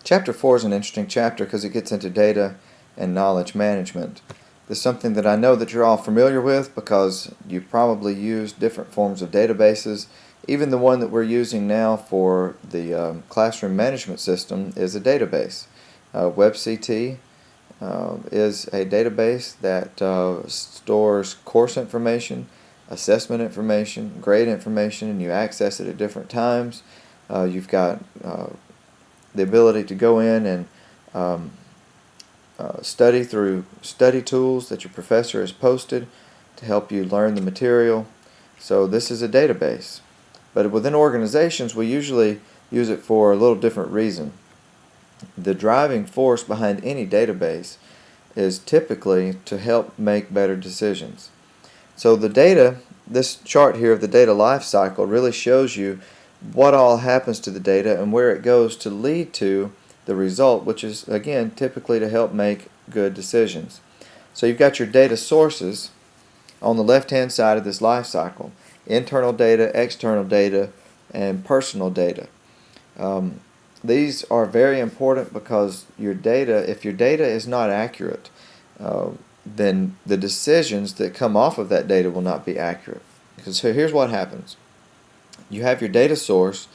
Chapter 4 is an interesting chapter because it gets into data and knowledge management. This is something that I know that you're all familiar with because you've probably used different forms of databases. Even the one that we're using now for the classroom management system is a database. WebCT is a database that stores course information, assessment information, grade information, and you access it at different times. You've got the ability to go in and study through study tools that your professor has posted to help you learn the material. So this is a database. But within organizations, we usually use it for a little different reason. The driving force behind any database is typically to help make better decisions. So the data, this chart here of the data life cycle really shows you what all happens to the data and where it goes to lead to the result, which is again typically to help make good decisions. So you've got your data sources on the left hand side of this life cycle: internal data, external data, and personal data. These are very important because your data, if your data is not accurate, then the decisions that come off of that data will not be accurate. So here's what happens. You have your data source,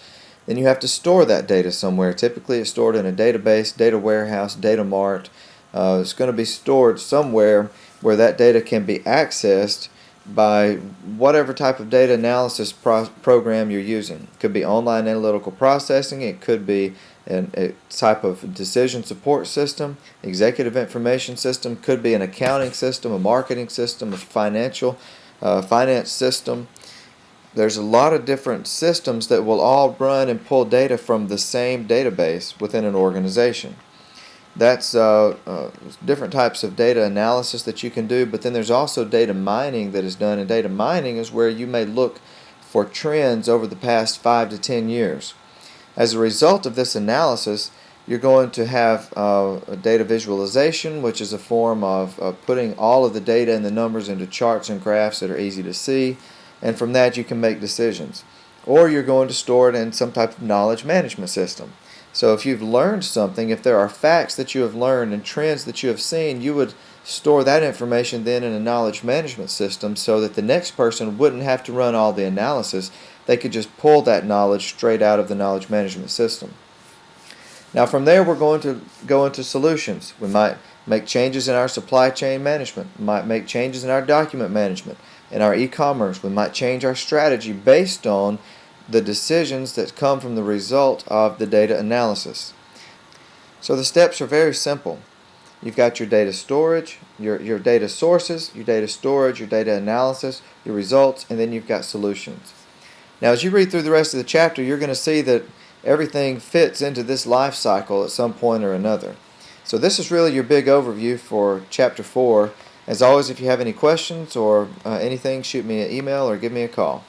then you have to store that data somewhere. Typically it's stored in a database, data warehouse, data mart. It's going to be stored somewhere where that data can be accessed by whatever type of data analysis program you're using. It could be online analytical processing, it could be a type of decision support system, executive information system, could be an accounting system, a marketing system, a finance system. There's a lot of different systems that will all run and pull data from the same database within an organization. That's different types of data analysis that you can do, but then there's also data mining that is done, and data mining is where you may look for trends over the past 5 to 10 years. As a result of this analysis, you're going to have a data visualization, which is a form of putting all of the data and the numbers into charts and graphs that are easy to see, and from that you can make decisions. Or you're going to store it in some type of knowledge management system. So if you've learned something, if there are facts that you have learned and trends that you have seen, you would store that information then in a knowledge management system so that the next person wouldn't have to run all the analysis. They could just pull that knowledge straight out of the knowledge management system. Now from there we're going to go into solutions. We might make changes in our supply chain management. We might make changes in our document management. In our e-commerce, we might change our strategy based on the decisions that come from the result of the data analysis. So the steps are very simple. You've got your data storage, your data sources, your data storage, your data analysis, your results, and then you've got solutions. Now as you read through the rest of the chapter, you're going to see that everything fits into this life cycle at some point or another. So this is really your big overview for Chapter 4. As always, if you have any questions or anything, shoot me an email or give me a call.